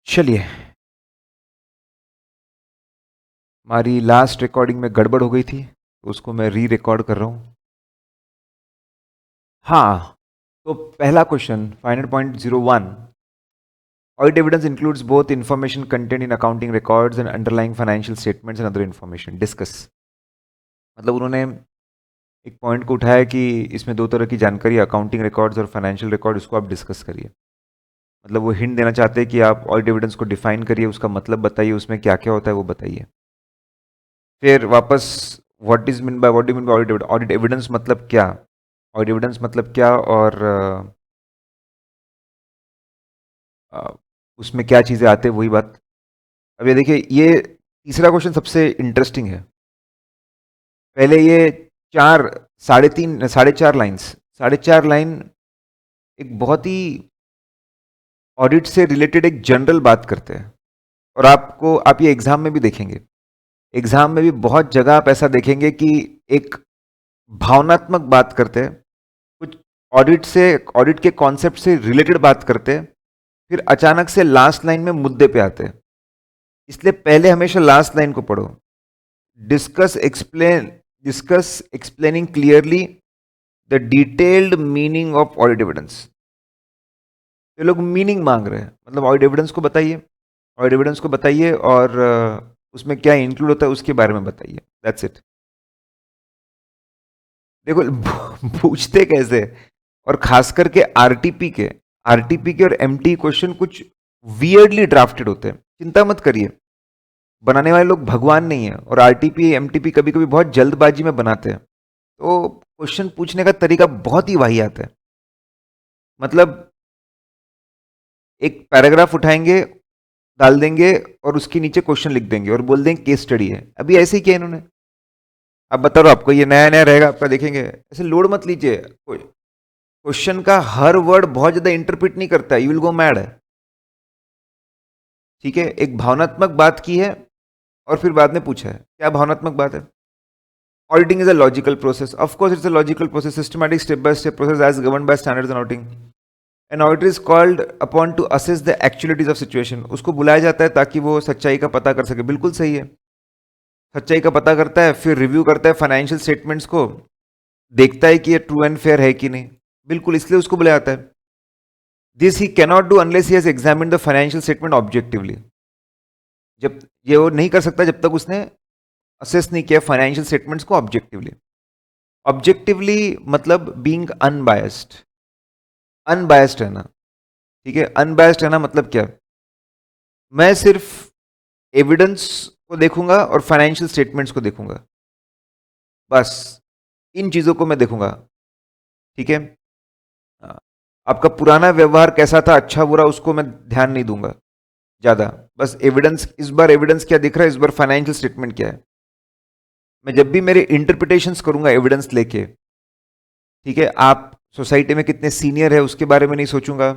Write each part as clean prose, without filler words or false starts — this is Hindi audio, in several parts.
चलिए, हमारी लास्ट रिकॉर्डिंग में गड़बड़ हो गई थी, तो उसको मैं री रिकॉर्ड कर रहा हूँ। हाँ, तो पहला question, final point 01, audit evidence includes both information content in accounting records and underlying financial statements and other information discuss. मतलब उन्होंने एक पॉइंट को उठाया कि इसमें दो तरह की जानकारी, अकाउंटिंग रिकॉर्ड्स और फाइनेंशियल रिकॉर्ड, इसको आप डिस्कस करिए। मतलब वो हिंट देना चाहते हैं कि आप ऑडिट एविडेंस को डिफाइन करिए, उसका मतलब बताइए, उसमें क्या क्या होता है वो बताइए। फिर वापस, what is mean by what do mean by audit evidence, audit evidence मतलब क्या, ऑडिट एविडेंस मतलब क्या, और उसमें क्या चीज़ें आते हैं, वही बात। अब ये देखिए, ये तीसरा क्वेश्चन सबसे इंटरेस्टिंग है। पहले ये चार, साढ़े तीन, साढ़े चार लाइन्स, साढ़े चार लाइन एक बहुत ही ऑडिट से रिलेटेड एक जनरल बात करते हैं। और आपको, आप ये एग्जाम में भी देखेंगे, एग्जाम में भी बहुत जगह आप ऐसा देखेंगे कि एक भावनात्मक बात करते हैं, कुछ ऑडिट से, ऑडिट के कॉन्सेप्ट से रिलेटेड बात करते हैं, फिर अचानक से लास्ट लाइन में मुद्दे पे आते हैं। इसलिए पहले हमेशा लास्ट लाइन को पढ़ो। Discuss explaining clearly the detailed meaning of audit evidence. ये लोग मीनिंग मांग रहे हैं, मतलब ऑडिट एविडेंस को बताइए, ऑडिट एविडेंस को बताइए, और उसमें क्या इंक्लूड होता है उसके बारे में बताइए। That's it. देखो, पूछते कैसे, और खास करके आरटीपी के और एमटी क्वेश्चन कुछ वियर्डली ड्राफ्टेड होते हैं। चिंता मत करिए, बनाने वाले लोग भगवान नहीं है, और आरटीपी एमटीपी कभी कभी बहुत जल्दबाजी में बनाते हैं, तो क्वेश्चन पूछने का तरीका बहुत ही वाहियात है। मतलब एक पैराग्राफ उठाएंगे, डाल देंगे, और उसके नीचे क्वेश्चन लिख देंगे और बोल देंगे केस स्टडी है। अभी ऐसे ही किया इन्होंने। अब बता रहा हूं आपको, ये नया नया रहेगा आपका, देखेंगे। ऐसे लोड मत लीजिए, क्वेश्चन का हर वर्ड बहुत ज्यादा इंटरप्रिट नहीं करता है, यू विल गो मैड। ठीक है, एक भावनात्मक बात की है और फिर बाद में पूछा है क्या भावनात्मक बात है। Auditing is a logical process, of course it's a logical process, systematic step by step process as govern by standards and auditing. An auditor is called upon to assess the actualities of situation. उसको बुलाया जाता है ताकि वो सच्चाई का पता कर सके, बिल्कुल सही है। सच्चाई का पता करता है, फिर रिव्यू करता है फाइनेंशियल स्टेटमेंट्स को, देखता है कि ये ट्रू एंड फेयर है कि नहीं, बिल्कुल, इसलिए उसको बुलाया जाता है। This he cannot do unless he has examined the financial statement objectively. जब ये वो नहीं कर सकता जब तक उसने असेस नहीं किया फाइनेंशियल स्टेटमेंट्स को ऑब्जेक्टिवली। ऑब्जेक्टिवली मतलब बीइंग अनबायस्ड, अनबायस्ड रहना। ठीक है, अनबायस्ड रहना मतलब क्या, मैं सिर्फ एविडेंस को देखूंगा और फाइनेंशियल स्टेटमेंट्स को देखूंगा, बस इन चीजों को मैं देखूंगा। ठीक है, हाँ, आपका पुराना व्यवहार कैसा था, अच्छा बुरा, उसको मैं ध्यान नहीं दूंगा ज्यादा। बस एविडेंस, इस बार एविडेंस क्या दिख रहा है, इस बार फाइनेंशियल स्टेटमेंट क्या है। मैं जब भी मेरे इंटरप्रिटेशंस करूंगा एविडेंस लेके, ठीक है, आप सोसाइटी में कितने सीनियर है उसके बारे में नहीं सोचूंगा,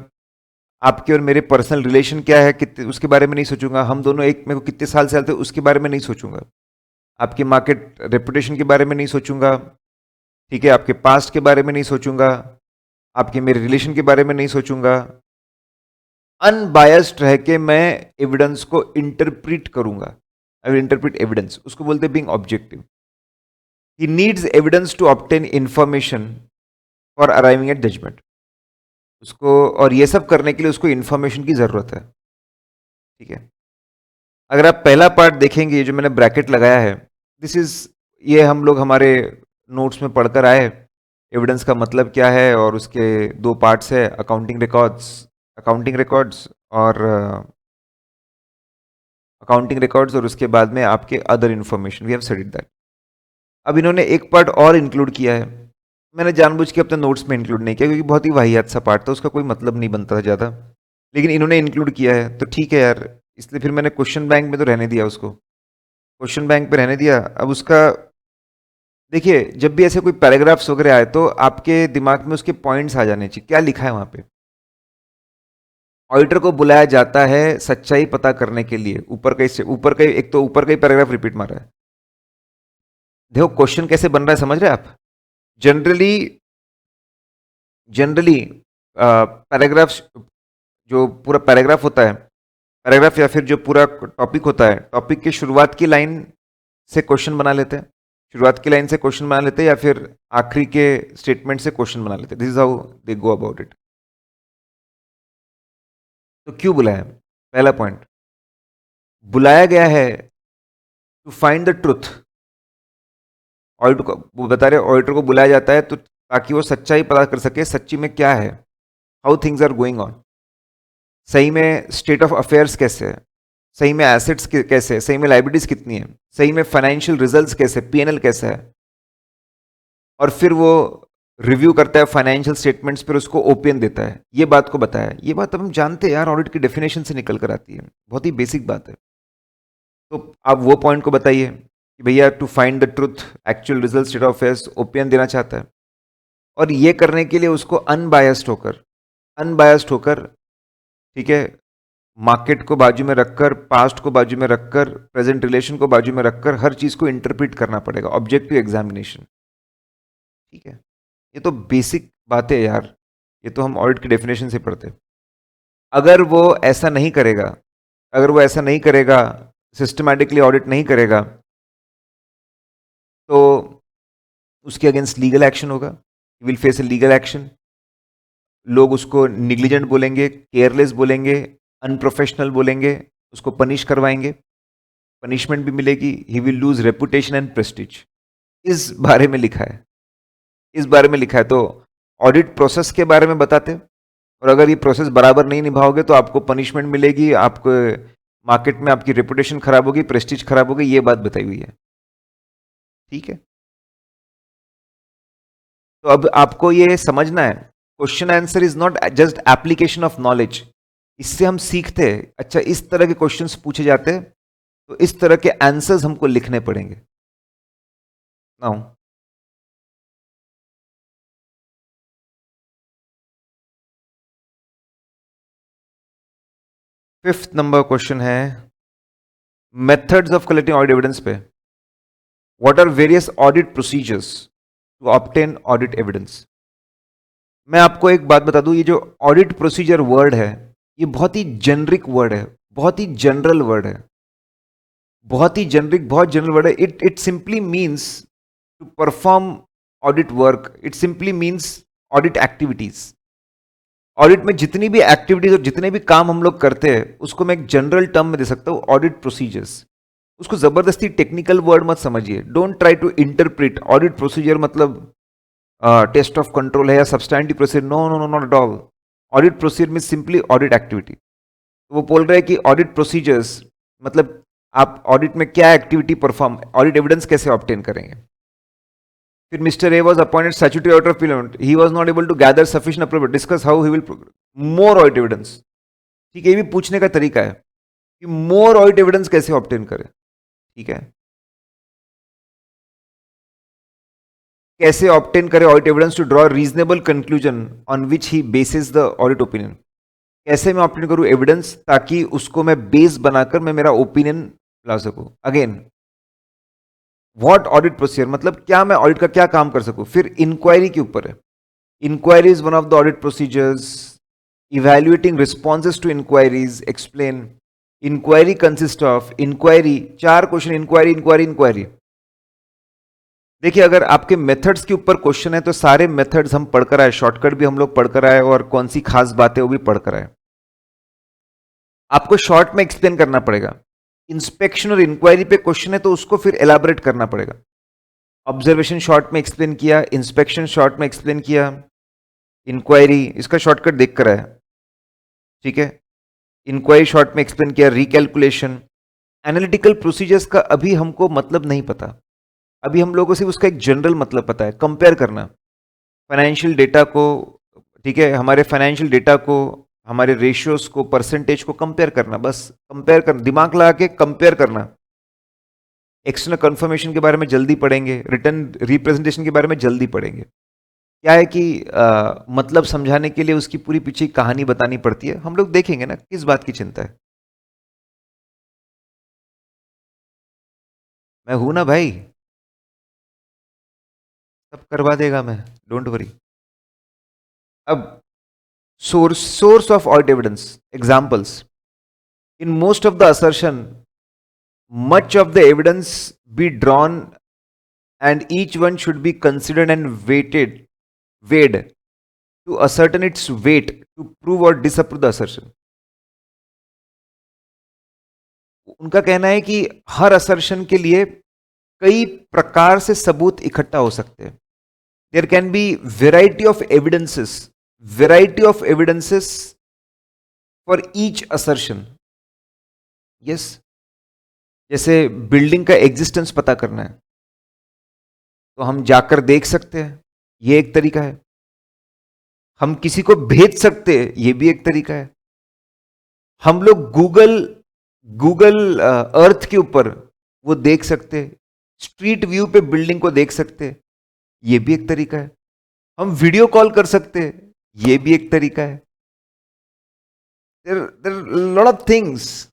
आपके और मेरे पर्सनल रिलेशन क्या है कितने, उसके बारे में नहीं सोचूंगा, हम दोनों एक मेरे को कितने साल से चलते उसके बारे में नहीं सोचूंगा, आपकी मार्केट रेपुटेशन के बारे में नहीं सोचूंगा, ठीक है, आपके पास्ट के बारे में नहीं सोचूंगा, आपके मेरे रिलेशन के बारे में नहीं सोचूंगा। अनबायस्ड रह के मैं एविडेंस को इंटरप्रिट करूंगा। आई विल इंटरप्रिट एविडेंस, उसको बोलते हैं being objective. He needs evidence to obtain information for arriving at judgement. उसको, और ये सब करने के लिए उसको इंफॉर्मेशन की जरूरत है। ठीक है, अगर आप पहला पार्ट देखेंगे जो मैंने ब्रैकेट लगाया है, दिस इज, ये हम लोग हमारे नोट्स में पढ़कर आए, एविडेंस का मतलब क्या है, और उसके दो पार्ट्स है, अकाउंटिंग रिकॉर्ड्स और उसके बाद में आपके other information, we have studied that. अब इन्होंने एक पार्ट और इंक्लूड किया है, मैंने जानबूझ के अपने नोट्स में इंक्लूड नहीं किया क्योंकि बहुत ही वाहियात सा पार्ट था, उसका कोई मतलब नहीं बनता था ज़्यादा, लेकिन इन्होंने इंक्लूड किया है तो ठीक है यार। इसलिए फिर मैंने क्वेश्चन बैंक में तो रहने दिया उसको, क्वेश्चन बैंक पे रहने दिया। अब उसका देखिए, जब भी ऐसे कोई पैराग्राफ्स वगैरह आए तो आपके दिमाग में उसके पॉइंट्स आ जाने चाहिए, क्या लिखा है वहां पे। ऑडिटर को बुलाया जाता है सच्चाई पता करने के लिए, ऊपर का एक तो ऊपर का ही पैराग्राफ रिपीट मार रहा है। देखो क्वेश्चन कैसे बन रहा है, समझ रहे हैं आप। जनरली जनरली पैराग्राफ, जो पूरा पैराग्राफ होता है, पैराग्राफ या फिर जो पूरा टॉपिक होता है, टॉपिक की शुरुआत की लाइन से क्वेश्चन बना लेते हैं, शुरुआत की लाइन से क्वेश्चन बना लेते हैं, या फिर आखिरी के स्टेटमेंट से क्वेश्चन बना लेते हैं. This is how they go about it. तो क्यों बुलाया? पहला पॉइंट, बुलाया गया है to find the truth. Auditor को वो बता रहे, ऑडिटर को बुलाया जाता है तो ताकि वो सच्चाई पता कर सके, सच्ची में क्या है, how things are going on, सही में स्टेट ऑफ अफेयर्स कैसे है, सही में एसेट्स कैसे है, सही में लाइबिलिटीज कितनी है, सही में फाइनेंशियल रिजल्ट्स कैसे, पीएनएल कैसा है. और फिर वो रिव्यू करता है फाइनेंशियल स्टेटमेंट्स, फिर उसको ओपिनियन देता है. ये बात को बताया, ये बात हम जानते हैं यार, ऑडिट की डेफिनेशन से निकल कर आती है, बहुत ही बेसिक बात है. तो आप वो पॉइंट को बताइए कि भैया to find the truth, actual result, state of affairs, opinion देना चाहता है. और ये करने के लिए उसको अनबायस्ड होकर, ठीक है, मार्केट को बाजू में रखकर, पास्ट को बाजू में रखकर, प्रेजेंट रिलेशन को बाजू में रखकर हर चीज को इंटरप्रेट करना पड़ेगा. ऑब्जेक्टिव एग्जामिनेशन, ठीक है. ये तो बेसिक बात है यार, ये तो हम ऑडिट की डेफिनेशन से पढ़ते हैं. अगर वो ऐसा नहीं करेगा, अगर वो ऐसा नहीं करेगा, सिस्टमैटिकली ऑडिट नहीं करेगा, तो उसके अगेंस्ट लीगल एक्शन होगा. Will face a legal action. लोग उसको निग्लिजेंट बोलेंगे, केयरलेस बोलेंगे, अनप्रोफेशनल बोलेंगे, उसको पनिश करवाएंगे, पनिशमेंट भी मिलेगी. He will lose reputation and Prestige. इस बारे में लिखा है, इस बारे में लिखा है. तो ऑडिट प्रोसेस के बारे में बताते, और अगर ये प्रोसेस बराबर नहीं निभाओगे तो आपको पनिशमेंट मिलेगी, आपको मार्केट में आपकी रेपुटेशन खराब होगी, प्रेस्टीज खराब होगी, ये बात बताई हुई है. ठीक है. तो अब आपको ये समझना है, question answer is not just application of knowledge. इससे हम सीखते हैं, अच्छा इस तरह के क्वेश्चंस पूछे जाते हैं तो इस तरह के आंसर्स हमको लिखने पड़ेंगे. नाउ फिफ्थ नंबर क्वेश्चन है methods of collecting audit evidence पे. What are various audit procedures to obtain audit evidence. मैं आपको एक बात बता दूं, ये जो ऑडिट प्रोसीजर वर्ड है, ये बहुत ही जेनरिक वर्ड है, बहुत ही जनरल वर्ड है, बहुत ही जेनरिक, बहुत जनरल वर्ड है. It simply means to perform audit work. It simply means audit activities. Audit में जितनी भी एक्टिविटीज और जितने भी काम हम लोग करते हैं उसको मैं एक जनरल टर्म में दे सकता हूं, ऑडिट प्रोसीजर्स. उसको जबरदस्ती टेक्निकल वर्ड मत समझिए. Don't try to interpret audit procedure मतलब टेस्ट ऑफ कंट्रोल है या substantive procedure. No no no, not at all. Audit procedure में सिंपली ऑडिट एक्टिविटी. तो वो बोल रहे हैं कि ऑडिट प्रोसीजर्स मतलब आप ऑडिट में क्या एक्टिविटी परफॉर्म, ऑडिट एविडेंस कैसे ऑब्टेन करेंगे. फिर mister A was appointed statutory auditor of parliament. He was not able to gather sufficient approval, discuss how he will more audit evidence. ठीक है, ये भी पूछने का तरीका है कि मोर ऑडिट एविडेंस कैसे ऑब्टेन करें. ठीक है, कैसे ऑब्टेन करें audit evidence to draw reasonable conclusion on which he basis the audit opinion. कैसे मैं ऑब्टेन करूं एविडेंस ताकि उसको मैं बेस बनाकर मैं मेरा ओपिनियन ला सकूं. अगेन, व्हाट ऑडिट प्रोसीजर मतलब क्या मैं ऑडिट का क्या काम कर सकूं. फिर इंक्वायरी के ऊपर है. Inquiry is one of the audit procedures. Evaluating responses to inquiries, explain. Inquiry consist of, inquiry, चार क्वेश्चन, इंक्वायरी इंक्वायरी इंक्वायरी. देखिए, अगर आपके मेथड्स के ऊपर क्वेश्चन है तो सारे मेथड्स हम पढ़कर आए, शॉर्टकट भी हम लोग पढ़कर आए, और कौन सी खास बातें वो भी पढ़कर आए. आपको शॉर्ट में एक्सप्लेन करना पड़ेगा. इंस्पेक्शन और इंक्वायरी पे क्वेश्चन है तो उसको फिर एलाबोरेट करना पड़ेगा. ऑब्जर्वेशन शॉर्ट में एक्सप्लेन किया, इंस्पेक्शन शॉर्ट में एक्सप्लेन किया, इंक्वायरी इसका शॉर्टकट देख कर आया. ठीक है, इंक्वायरी शॉर्ट में एक्सप्लेन किया, रिकैलकुलेशन. एनालिटिकल प्रोसीजर्स का अभी हमको मतलब नहीं पता, अभी हम लोगों को सिर्फ उसका एक जनरल मतलब पता है. कंपेयर करना फाइनेंशियल डेटा को, ठीक है, हमारे फाइनेंशियल डेटा को, हमारे रेशियोज को, परसेंटेज को कंपेयर करना, बस कंपेयर करना, दिमाग लगा के कंपेयर करना. एक्सटर्नल कंफर्मेशन के बारे में जल्दी पढ़ेंगे, रिटर्न रिप्रेजेंटेशन के बारे में जल्दी पढ़ेंगे. क्या है कि मतलब समझाने के लिए उसकी पूरी पीछे की कहानी बतानी पड़ती है. हम लोग देखेंगे ना, किस बात की चिंता है. मैं हूं ना भाई, सब करवा देगा मैं, डोंट वरी. अब source of audit evidence, examples. in most of the assertion, much of the evidence be drawn and each one should be considered and weighed to ascertain its weight to prove or disapprove the assertion. उनका कहना है कि हर असर्शन के लिए कई प्रकार से सबूत इकट्ठा हो सकते हैं. There can be variety of evidences for each assertion. Yes, जैसे बिल्डिंग का एग्जिस्टेंस पता करना है तो हम जाकर देख सकते हैं, ये एक तरीका है. हम किसी को भेज सकते हैं, ये भी एक तरीका है. हम लोग गूगल अर्थ के ऊपर वो देख सकते हैं, स्ट्रीट व्यू पे बिल्डिंग को देख सकते हैं, ये भी एक तरीका है. हम वीडियो कॉल कर सकते हैं, ये भी एक तरीका है. देयर लॉट ऑफ थिंग्स,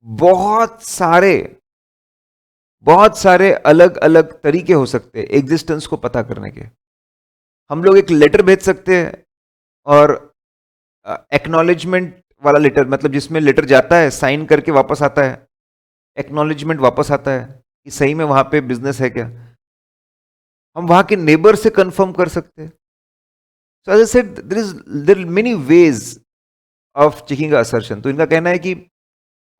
बहुत सारे अलग अलग तरीके हो सकते हैं एग्जिस्टेंस को पता करने के. हम लोग एक लेटर भेज सकते हैं और एक्नॉलेजमेंट वाला लेटर, मतलब जिसमें लेटर जाता है, साइन करके वापस आता है, एक्नॉलेजमेंट वापस आता है कि सही में वहां पे बिजनेस है क्या. हम वहां के नेबर से कंफर्म कर सकते हैं. So as I said, there are many ways of checking a assertion. तो इनका कहना है कि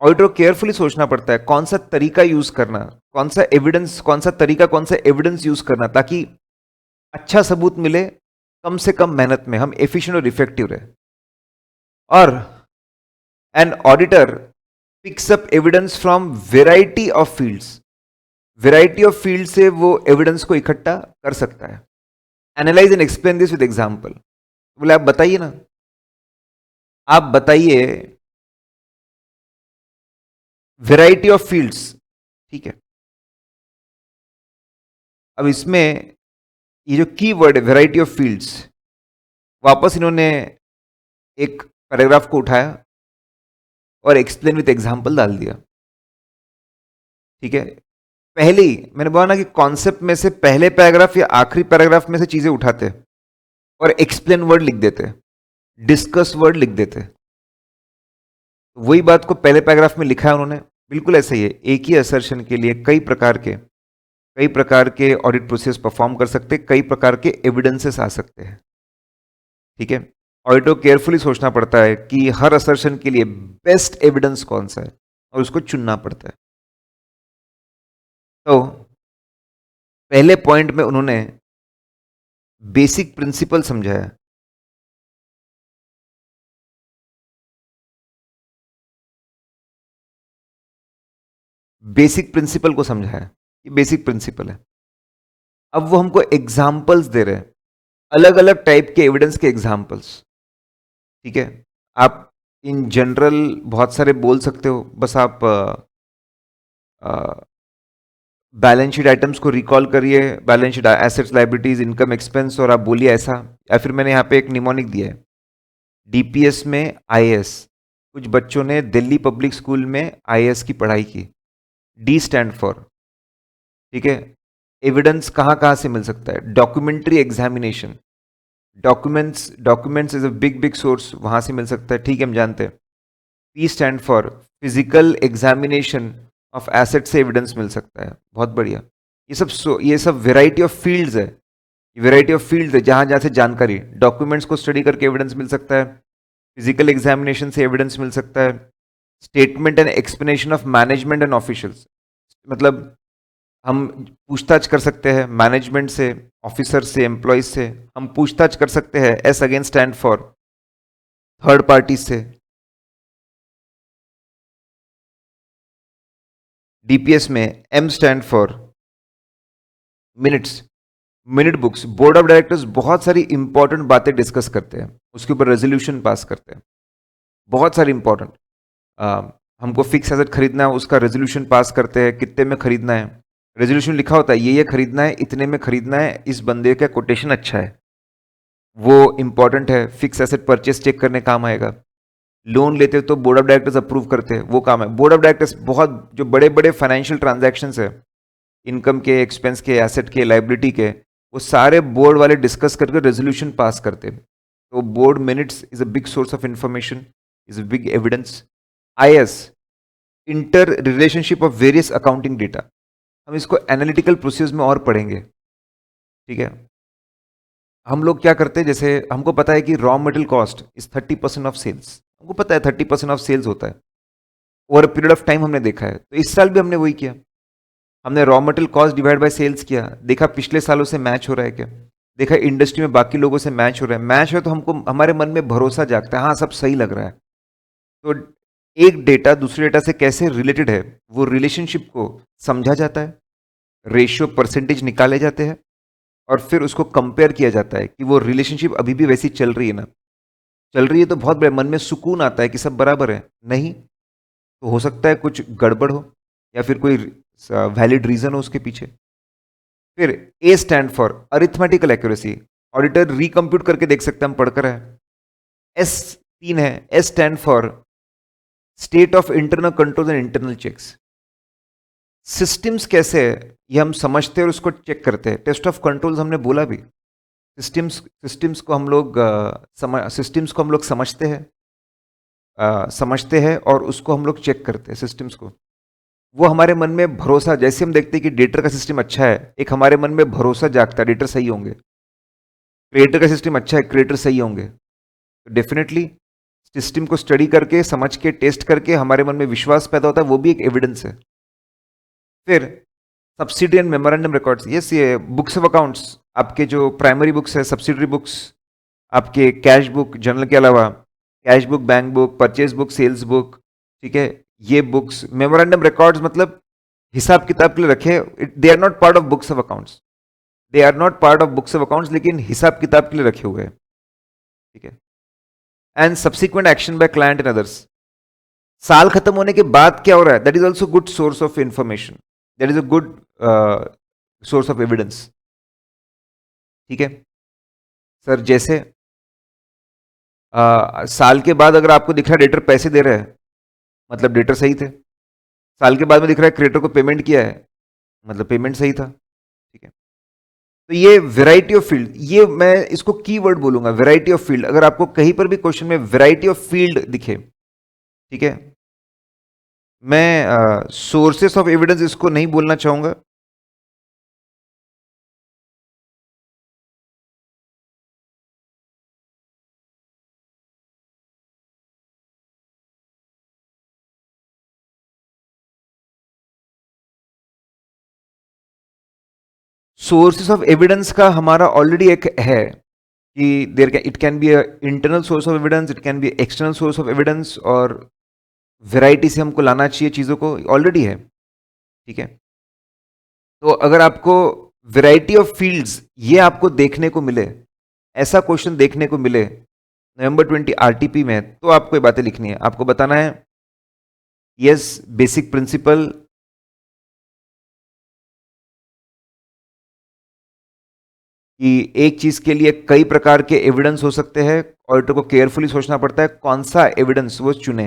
ऑडिटर को केयरफुली सोचना पड़ता है कौन सा तरीका यूज करना, कौन सा एविडेंस यूज करना, ताकि अच्छा सबूत मिले कम से कम मेहनत में, हम एफिशिएंट और इफेक्टिव रहे. और an auditor picks up evidence from variety of field से वो एविडेंस को इकट्ठा कर सकता है. Analyse and explain this with example. बोले आप बताइए ना, आप बताइए वेराइटी ऑफ फील्ड्स. ठीक है, अब इसमें ये जो की वर्ड है वेराइटी ऑफ फील्ड्स, वापस इन्होंने एक पैराग्राफ को उठाया और एक्सप्लेन विथ एग्जाम्पल डाल दिया. ठीक है, पहले ही मैंने बोला ना कि कॉन्सेप्ट में से पहले पैराग्राफ या आखिरी पैराग्राफ में से चीजें उठाते और एक्सप्लेन वर्ड लिख देते, डिस्कस वर्ड लिख देते. वही बात को पहले पैराग्राफ में लिखा है उन्होंने, बिल्कुल ऐसा ही है. एक ही असर्शन के लिए कई प्रकार के ऑडिट प्रोसेस परफॉर्म कर सकते, कई प्रकार के एविडेंसेस आ सकते हैं. ठीक है, ऑडिटर को केयरफुली सोचना पड़ता है कि हर असर्शन के लिए बेस्ट एविडेंस कौन सा है और उसको चुनना पड़ता है. तो पहले पॉइंट में उन्होंने बेसिक प्रिंसिपल समझाया. बेसिक प्रिंसिपल को समझाया, ये बेसिक प्रिंसिपल है. अब वो हमको एग्जाम्पल्स दे रहे हैं, अलग अलग टाइप के एविडेंस के एग्जाम्पल्स. ठीक है, आप इन जनरल बहुत सारे बोल सकते हो, बस आप बैलेंस शीट आइटम्स को रिकॉल करिए, balance sheet assets liabilities income expense, और आप बोलिए ऐसा. या फिर मैंने यहाँ पे एक निमोनिक दिया है, डीपीएस में आईएएस. कुछ बच्चों ने दिल्ली पब्लिक स्कूल में आईएएस की पढ़ाई की. D stand for. ठीक है, एविडेंस कहाँ कहाँ से मिल सकता है, documentary examination, documents is a big source, वहां से मिल सकता है. ठीक है, हम जानते हैं. P stand for physical examination of asset से एविडेंस मिल सकता है. बहुत बढ़िया. ये सब वेराइटी ऑफ फील्ड्स है, जहां जहां से जानकारी, डॉक्यूमेंट्स को स्टडी करके एविडेंस मिल सकता है, फिजिकल एग्जामिनेशन से एविडेंस मिल सकता है, statement and explanation of management and officials, मतलब हम पूछताछ कर सकते हैं मैनेजमेंट से, ऑफिसर से, एम्प्लॉयज से. हम पूछताछ कर सकते हैं. S again stand for third party से. डीपीएस में M stand for minute books. Board of directors बहुत सारी इंपॉर्टेंट बातें डिस्कस करते हैं, उसके ऊपर रेजोल्यूशन पास करते हैं, बहुत सारी इंपॉर्टेंट. हमको फिक्स एसेट खरीदना है, उसका रेजोल्यूशन पास करते हैं, कितने में खरीदना है. रेजोल्यूशन लिखा होता है ये खरीदना है, इतने में खरीदना है, इस बंदे का कोटेशन अच्छा है, वो इंपॉर्टेंट है. फिक्स एसेट परचेस चेक करने काम आएगा. लोन लेते तो बोर्ड ऑफ डायरेक्टर्स अप्रूव करते हैं, वो काम है. बोर्ड ऑफ डायरेक्टर्स बहुत जो बड़े बड़े फाइनेंशियल ट्रांजैक्शंस है, इनकम के, एक्सपेंस के, एसेट के, लाइबिलिटी के, वो सारे बोर्ड वाले डिस्कस करके रेजोल्यूशन पास करते हैं. तो board minutes is a big source of information, is a big evidence. IS, inter relationship of various accounting data. हम इसको एनालिटिकल प्रोसेस में और पढ़ेंगे, ठीक है। हम लोग क्या करते हैं, जैसे हमको पता है कि raw material cost is 30% of sales, हमको पता है 30% ऑफ सेल्स होता है, ओवर पीरियड ऑफ टाइम हमने देखा है। तो इस साल भी हमने वही किया, हमने raw material cost divide by sales किया, देखा पिछले सालों से मैच हो रहा है क्या, देखा इंडस्ट्री में बाकी लोगों से मैच हो रहा है, मैच हो तो हमको हमारे मन में भरोसा जागता है, हाँ सब सही लग रहा है। तो एक डेटा दूसरे डेटा से कैसे रिलेटेड है वो रिलेशनशिप को समझा जाता है, रेशियो परसेंटेज निकाले जाते हैं और फिर उसको कंपेयर किया जाता है कि वो रिलेशनशिप अभी भी वैसी चल रही है ना। चल रही है तो बहुत बड़े मन में सुकून आता है कि सब बराबर है, नहीं तो हो सकता है कुछ गड़बड़ हो या फिर कोई वैलिड रीजन हो उसके पीछे। फिर A stand for arithmetical accuracy, auditor recompute करके देख सकते हैं हम पढ़कर है। एस 3 है, S stand for state of internal control and internal checks. Systems कैसे है ये हम समझते हैं और उसको चेक करते हैं। टेस्ट ऑफ कंट्रोल्स हमने बोला भी, सिस्टम्स को हम लोग समझते हैं और उसको हम लोग चेक करते हैं सिस्टम्स को। वो हमारे मन में भरोसा, जैसे हम देखते हैं कि डेटर का सिस्टम अच्छा है, एक हमारे मन में भरोसा जागता है डेटर सही होंगे। क्रिएटर का सिस्टम अच्छा है, क्रिएटर सही होंगे। तो डेफिनेटली सिस्टम को स्टडी करके, समझ के, टेस्ट करके हमारे मन में विश्वास पैदा होता है, वो भी एक एविडेंस है। फिर subsidy and memorandum records, yes ये बुक्स ऑफ अकाउंट्स, आपके जो प्राइमरी बुक्स है, सब्सिडरी बुक्स, आपके कैश बुक जर्नल के अलावा cash book, bank book, purchase book, sales book, ठीक है, ये बुक्स। मेमोरेंडम रिकॉर्ड्स मतलब हिसाब किताब के लिए रखे, they are not part of books of accounts, they are not part of books of accounts, लेकिन हिसाब किताब के लिए रखे हुए हैं, ठीक है। And subsequent action by client and others, साल खत्म होने के बाद क्या हो रहा है, that is also good source of information, that is a good source of evidence, ठीक है सर। जैसे साल के बाद अगर आपको दिख रहा है डेटर पैसे दे रहे हैं, मतलब डेटर सही थे। साल के बाद में दिख रहा है क्रिएटर को पेमेंट किया है, मतलब पेमेंट सही था, ठीक है। तो ये वेराइटी ऑफ फील्ड, ये मैं इसको कीवर्ड बोलूंगा, वेराइटी ऑफ फील्ड। अगर आपको कहीं पर भी क्वेश्चन में वेराइटी ऑफ फील्ड दिखे, ठीक है, मैं सोर्सेस ऑफ एविडेंस इसको नहीं बोलना चाहूंगा। सोर्सेस ऑफ एविडेंस का हमारा ऑलरेडी एक है कि there it can be internal source of evidence, it can be external source of evidence, और वेराइटी से हमको लाना चाहिए चीज़ों को, ऑलरेडी है, ठीक है। तो अगर आपको वेराइटी ऑफ फील्ड्स ये आपको देखने को मिले, ऐसा क्वेश्चन देखने को मिले नवंबर 20 आरटीपी में, तो आपको ये बातें लिखनी है, आपको बताना है यस बेसिक प्रिंसिपल, कि एक चीज के लिए कई प्रकार के एविडेंस हो सकते हैं, ऑडिटर को केयरफुली सोचना पड़ता है कौन सा एविडेंस वो चुने।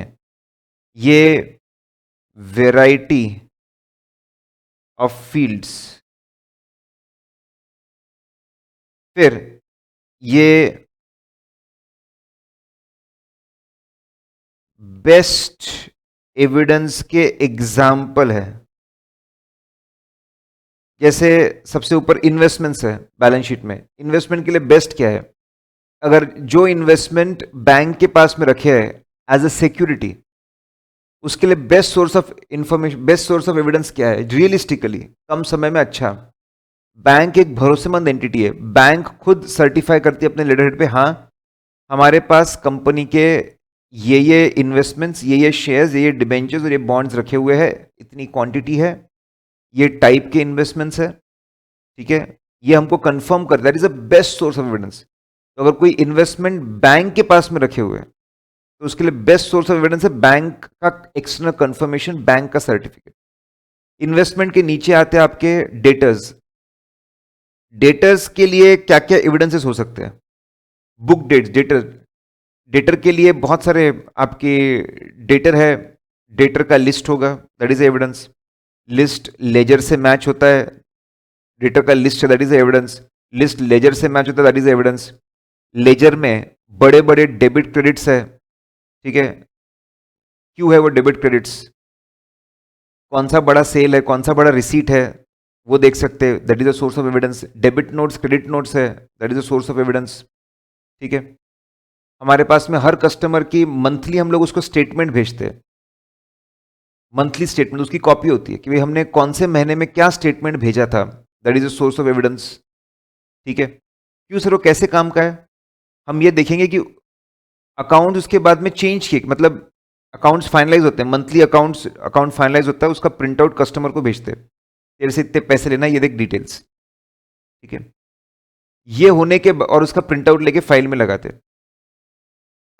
ये वेराइटी ऑफ फील्ड्स, फिर ये बेस्ट एविडेंस के एग्जाम्पल है। जैसे सबसे ऊपर इन्वेस्टमेंट्स है बैलेंस शीट में, इन्वेस्टमेंट के लिए बेस्ट क्या है, अगर जो इन्वेस्टमेंट बैंक के पास में रखे है एज अ सिक्योरिटी, उसके लिए best source of information, best source of evidence क्या है, रियलिस्टिकली कम समय में अच्छा। बैंक एक भरोसेमंद एंटिटी है, बैंक खुद सर्टिफाई करती है अपने लेटर हेड पे, हाँ हमारे पास कंपनी के ये इन्वेस्टमेंट्स, ये शेयर्स, ये डिबेंचर्स और ये बॉन्ड्स रखे हुए हैं, इतनी क्वांटिटी है, ये टाइप के इन्वेस्टमेंट्स है, ठीक है, ये हमको कंफर्म कर, that is a best source of evidence. तो अगर कोई इन्वेस्टमेंट बैंक के पास में रखे हुए हैं तो उसके लिए बेस्ट सोर्स ऑफ एविडेंस है बैंक का एक्सटर्नल कंफर्मेशन, बैंक का सर्टिफिकेट। इन्वेस्टमेंट के नीचे आते हैं आपके डेटर्स, डेटर्स के लिए क्या क्या एविडेंसेस हो सकते हैं, बुक डेट्स, डेटर, डेटर के लिए बहुत सारे आपके डेटर है, डेटर का लिस्ट होगा, that is evidence. List ledger से मैच होता है, डेटर का लिस्ट है, that is evidence. List ledger से मैच होता है, दैट इज एविडेंस। लेजर में बड़े बड़े डेबिट क्रेडिट्स है, ठीक है, क्यों है वो डेबिट क्रेडिट्स, कौन सा बड़ा सेल है, कौन सा बड़ा रिसीट है, वो देख सकते हैं, that is a source of evidence. Debit notes, credit notes है, that is a source of evidence. ठीक है, हमारे पास में हर कस्टमर की मंथली हम लोग उसको स्टेटमेंट भेजते हैं, मंथली स्टेटमेंट उसकी कॉपी होती है कि भाई हमने कौन से महीने में क्या स्टेटमेंट भेजा था, that is a source of evidence. ठीक है, क्यों सर वो कैसे काम का है, हम ये देखेंगे कि अकाउंट उसके बाद में चेंज किए, मतलब अकाउंट्स फाइनलाइज होते हैं, मंथली अकाउंट फाइनलाइज होता है, उसका प्रिंट आउट कस्टमर को भेजते हैं, तेरे से इतने पैसे लेना, ये देख डिटेल्स। ठीक है, ये होने के और उसका प्रिंट आउट लेके फाइल में लगाते हैं।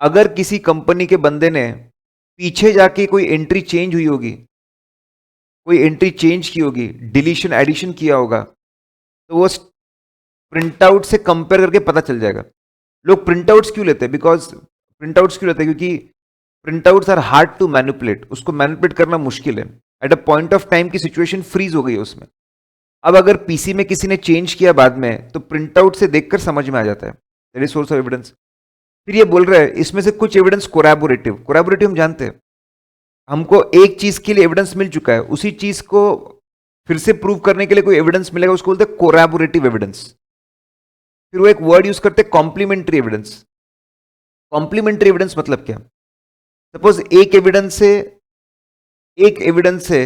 अगर किसी कंपनी के बंदे ने पीछे जाके कोई एंट्री चेंज हुई होगी, कोई एंट्री चेंज की होगी, डिलीशन एडिशन किया होगा, तो वो प्रिंट आउट से कंपेयर करके पता चल जाएगा। लोग प्रिंट आउट्स क्यों लेते हैं, बिकॉज प्रिंट आउट्स क्यों लेते हैं, क्योंकि print outs are hard to manipulate, उसको मैनिपुलेट करना मुश्किल है। At a point of time की सिचुएशन फ्रीज हो गई है उसमें। अब अगर पीसी में किसी ने चेंज किया बाद में, तो प्रिंट आउट से देखकर समझ में आ जाता है, that is source of evidence. फिर ये बोल रहा है इसमें से कुछ एविडेंस कोलैबोरेटिव, कोलैबोरेटिव हम जानते हैं, हमको एक चीज के लिए एविडेंस मिल चुका है, उसी चीज को फिर से प्रूव करने के लिए कोई एविडेंस मिलेगा, उसको बोलते हैं कोलैबोरेटिव एविडेंस। फिर वो एक वर्ड यूज करते हैं कॉम्प्लीमेंट्री एविडेंस। कॉम्प्लीमेंट्री एविडेंस मतलब क्या, सपोज एक एविडेंस से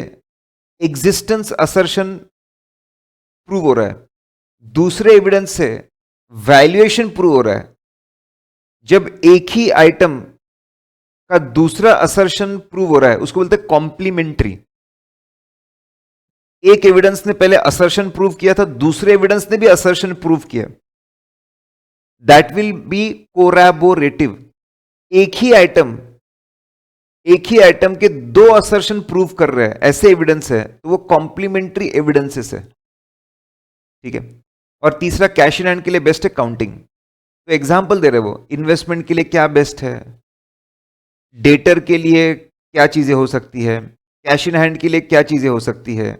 एग्जिस्टेंस असर्शन प्रूव हो रहा है, दूसरे एविडेंस से वैल्यूएशन प्रूव हो रहा है। जब एक ही आइटम का दूसरा असर्शन प्रूव हो रहा है, उसको बोलते हैं कॉम्प्लीमेंट्री। एक एविडेंस ने पहले असर्शन प्रूव किया था, दूसरे एविडेंस ने भी असर्शन प्रूव किया, दैट विल बी कोरैबोरेटिव। एक ही आइटम एक ही आइटम के दो असर्शन प्रूव कर रहे हैं, ऐसे एविडेंस है, तो वो कॉम्प्लीमेंट्री एविडेंसेस है। ठीक है, और तीसरा कैश इन हैंड के लिए बेस्ट है काउंटिंग। तो एग्जांपल दे रहे वो, इन्वेस्टमेंट के लिए क्या बेस्ट है, डेटर के लिए क्या चीजें हो सकती है, कैश इन हैंड के लिए क्या चीजें हो सकती है।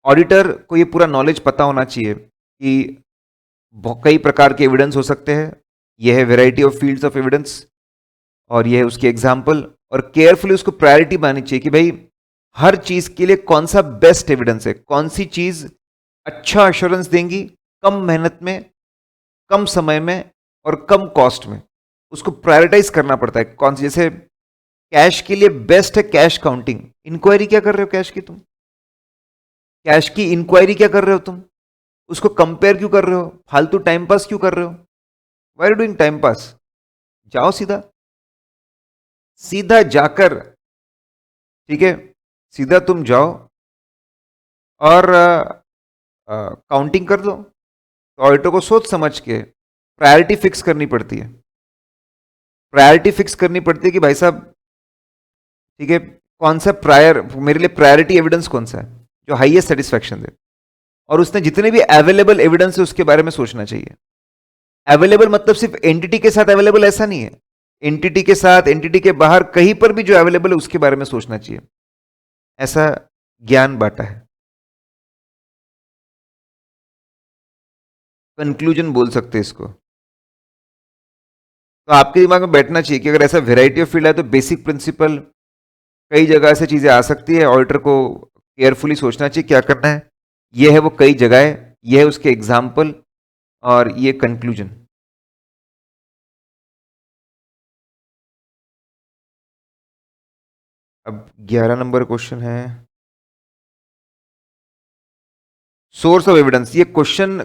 ऑडिटर को ये पूरा नॉलेज पता होना चाहिए कि कई प्रकार के एविडेंस हो सकते हैं, यह है variety of fields of evidence, और यह है उसकी एग्जाम्पल, और केयरफुली उसको प्रायोरिटी बनानी चाहिए कि भाई हर चीज के लिए कौन सा बेस्ट एविडेंस है, कौन सी चीज अच्छा अश्योरेंस देंगी, कम मेहनत में, कम समय में और कम कॉस्ट में। उसको प्रायोरिटाइज करना पड़ता है कौन सी, जैसे कैश के लिए बेस्ट है कैश काउंटिंग। इंक्वायरी क्या कर रहे हो कैश की, तुम कैश की इंक्वायरी क्या कर रहे हो तुम, उसको कंपेयर क्यों कर रहे हो, फालतू टाइम पास क्यों कर रहे हो, why are doing time pass. जाओ सीधा सीधा जाकर, ठीक है, सीधा तुम जाओ और काउंटिंग कर दो। तो ऑडिटर को सोच समझ के प्रायोरिटी फिक्स करनी पड़ती है, प्रायोरिटी फिक्स करनी पड़ती है कि भाई साहब, ठीक है, कौन सा मेरे लिए प्रायोरिटी एविडेंस कौन सा है जो हाईएस्ट सेटिस्फैक्शन दे, और उसने जितने भी अवेलेबल एविडेंस है उसके बारे में सोचना चाहिए। अवेलेबल मतलब सिर्फ एंटिटी के साथ अवेलेबल ऐसा नहीं है, एंटिटी के साथ, एंटिटी के बाहर, कहीं पर भी जो अवेलेबल है उसके बारे में सोचना चाहिए। ऐसा ज्ञान बांटा है, कंक्लूजन बोल सकते हैं इसको। तो आपके दिमाग में बैठना चाहिए कि अगर ऐसा वेराइटी ऑफ फील्ड है तो बेसिक प्रिंसिपल, कई जगह से चीजें आ सकती है, ऑडिटर को केयरफुली सोचना चाहिए क्या करना है। ये है वो कई जगह है, ये है उसके एग्जाम्पल, और ये कंक्लूजन। अब 11 नंबर क्वेश्चन है, सोर्स ऑफ एविडेंस। ये क्वेश्चन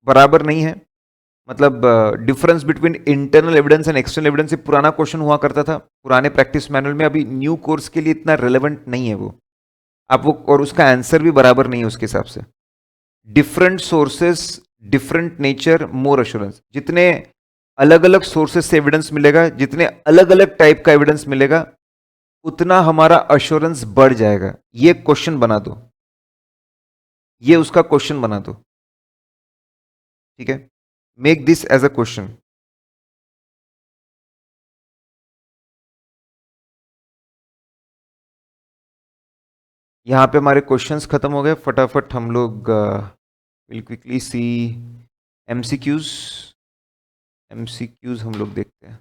बराबर नहीं है, मतलब difference between internal evidence and external evidence, ये पुराना क्वेश्चन हुआ करता था पुराने प्रैक्टिस मैनुअल में, अभी न्यू कोर्स के लिए इतना रेलेवेंट नहीं है वो। आप वो, और उसका आंसर भी बराबर नहीं है उसके हिसाब से। डिफरेंट सोर्सेस, डिफरेंट नेचर, मोर अश्योरेंस। जितने अलग अलग सोर्सेस से एविडेंस मिलेगा, जितने अलग अलग टाइप का एविडेंस मिलेगा, उतना हमारा अश्योरेंस बढ़ जाएगा। ये क्वेश्चन बना दो, ये उसका क्वेश्चन बना दो, ठीक है, make this as a question. यहां पे हमारे क्वेश्चंस खत्म हो गए, फटाफट हम लोग will quickly see MCQs. MCQs हम लोग देखते हैं।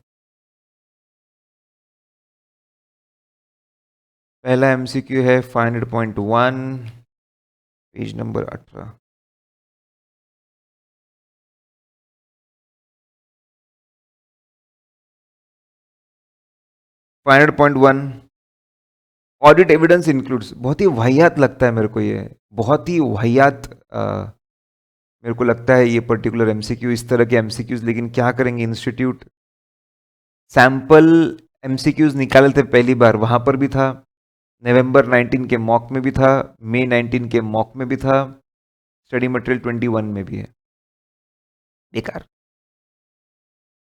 पहला एमसीक्यू है 500.1, page number 18। Audit evidence includes, बहुत ही वाहियात लगता है मेरे को ये, बहुत ही वाहियात मेरे को लगता है ये पर्टिकुलर एमसीक्यू, इस तरह के एमसीक्यूज। लेकिन क्या करेंगे, इंस्टीट्यूट सैंपल एमसीक्यूज निकाले थे पहली बार, वहां पर भी था, नवंबर 19 के मॉक में भी था, मई 19 के मॉक में भी था, स्टडी मटेरियल 21 में भी है। बेकार।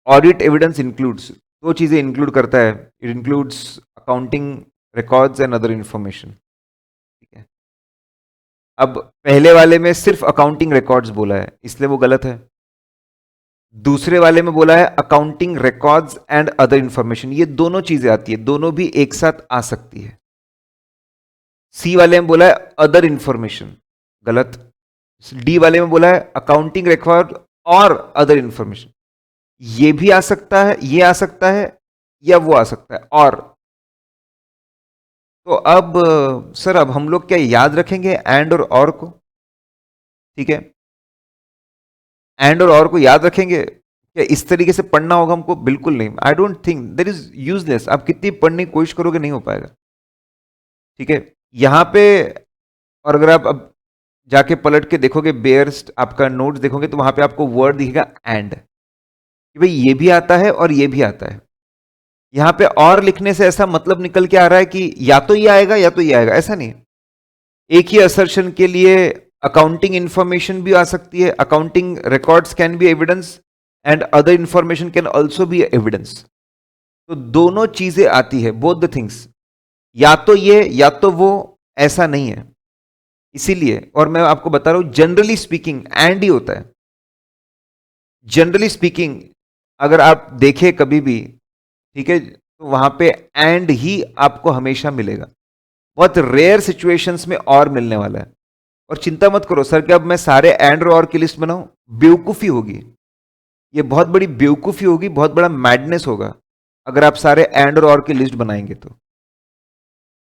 ऑडिट एविडेंस इंक्लूड्स, दो चीजें इंक्लूड करता है, it includes accounting records and other information. ठीक है, अब पहले वाले में सिर्फ अकाउंटिंग रिकॉर्ड्स बोला है, इसलिए वो गलत है। दूसरे वाले में बोला है accounting records and other information, ये दोनों चीजें आती है, दोनों भी एक साथ आ सकती है। सी वाले में बोला है अदर इंफॉर्मेशन, गलत। डी वाले में बोला है अकाउंटिंग रिकॉर्ड और अदर इंफॉर्मेशन, ये भी आ सकता है, ये आ सकता है, या वो आ सकता है। और तो अब सर, अब हम लोग क्या याद रखेंगे एंड और को? ठीक है, एंड और को याद रखेंगे क्या? इस तरीके से पढ़ना होगा हमको? बिल्कुल नहीं। I don't think, that is useless. आप कितनी पढ़ने की कोशिश करोगे, नहीं हो पाएगा। ठीक है, यहां पे, और अगर आप अब जाके पलट के देखोगे, बेयर्स आपका नोट्स देखोगे, तो वहां पे आपको वर्ड दिखेगा एंड, कि भाई ये भी आता है और ये भी आता है। यहां पे और लिखने से ऐसा मतलब निकल के आ रहा है कि या तो ये आएगा या तो ये आएगा, ऐसा नहीं। एक ही असर्शन के लिए अकाउंटिंग इंफॉर्मेशन भी आ सकती है, accounting records can be evidence and other information can also be evidence. तो दोनों चीजें आती है, बोथ द थिंग्स, या तो ये या तो वो, ऐसा नहीं है। इसीलिए, और मैं आपको बता रहा हूं, जनरली स्पीकिंग एंड ही होता है। जनरली स्पीकिंग अगर आप देखें कभी भी, ठीक है, तो वहां पे एंड ही आपको हमेशा मिलेगा। बहुत रेयर सिचुएशंस में और मिलने वाला है। और चिंता मत करो सर कि अब मैं सारे एंड और की लिस्ट बनाऊं, बेवकूफी होगी, ये बहुत बड़ी बेवकूफी होगी, बहुत बड़ा मैडनेस होगा अगर आप सारे एंड और की लिस्ट बनाएंगे। तो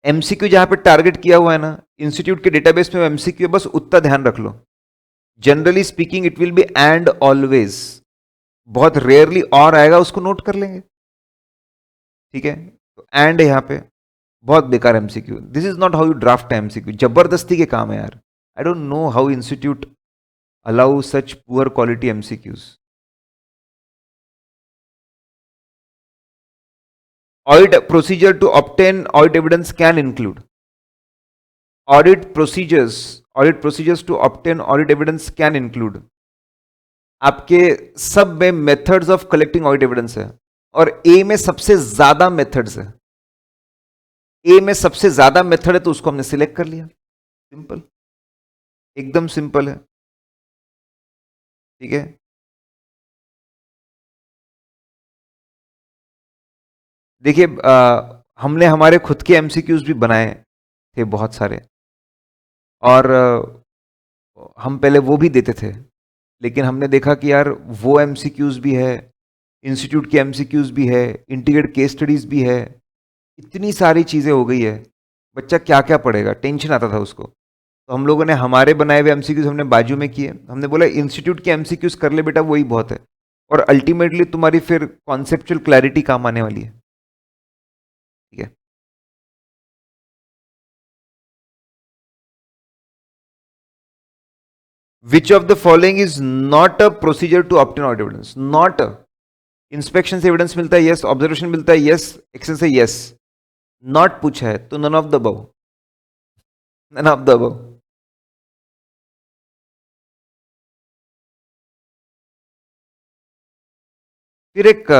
एमसीक्यू जहां पे टारगेट किया हुआ है ना, इंस्टीट्यूट के डेटाबेस में एमसीक्यू, बस उतना ध्यान रख लो। Generally speaking it will be and always, बहुत रेयरली और आएगा, उसको नोट कर लेंगे। ठीक है, तो एंड है यहां पे, बहुत बेकार MCQ. This is not how you draft MCQ, जबरदस्ती के काम है यार। I don't know how institute allow such poor quality MCQs. Audit procedure to obtain audit evidence can include audit procedures to obtain audit evidence can include, आपके सब में methods of collecting audit evidence है, और ए में सबसे ज्यादा मेथड्स है। ए में सबसे ज्यादा मेथड है, तो उसको हमने सिलेक्ट कर लिया। सिंपल, एकदम सिंपल है। ठीक है, देखिए, हमने हमारे खुद के एमसीक्यूज भी बनाए थे बहुत सारे, और हम पहले वो भी देते थे, लेकिन हमने देखा कि यार वो एमसीक्यूज भी है, इंस्टीट्यूट के एमसीक्यूज भी है, इंटीग्रेटेड केस स्टडीज भी है, इतनी सारी चीज़ें हो गई है, बच्चा क्या क्या पढ़ेगा, टेंशन आता था उसको। तो हम लोगों ने हमारे बनाए हुए एमसीक्यूज हमने बाजू में किए, हमने बोला इंस्टीट्यूट के एमसीक्यूज कर ले बेटा, वही बहुत है, और अल्टीमेटली तुम्हारी फिर कॉन्सेप्चुअल क्लैरिटी काम आने वाली है। ठीक है, which of the following is not a procedure to obtain audit evidence? Not inspection से एविडेंस मिलता है, यस। ऑब्जर्वेशन मिलता है, यस। एक्शन से, यस। नॉट पूछा है, तो none of the above, none of the above. फिर एक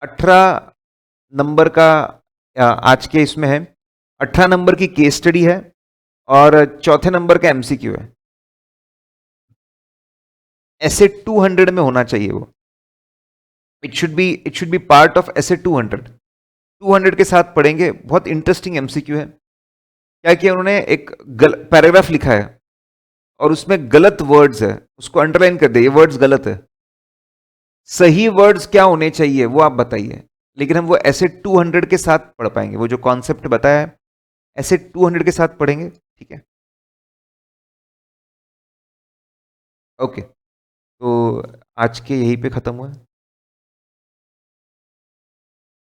18 नंबर का आज के इसमें है, 18 नंबर की केस स्टडी है, और चौथे नंबर का एमसीक्यू है। ऐसे 200 में होना चाहिए वो, it should be part of ऐसे 200। 200 के साथ पढ़ेंगे, बहुत इंटरेस्टिंग एमसीक्यू है। क्या किया उन्होंने, एक पैराग्राफ लिखा है और उसमें गलत वर्ड्स है, उसको अंडरलाइन कर दे, ये वर्ड्स गलत है। सही वर्ड्स क्या होने चाहिए वो आप बताइए। लेकिन हम वो ऐसे 200 के साथ पढ़ पाएंगे, वो जो कॉन्सेप्ट बताया है ऐसे 200 के साथ पढ़ेंगे, ठीक है। ओके, तो आज के यहीं पे ख़त्म हुआ।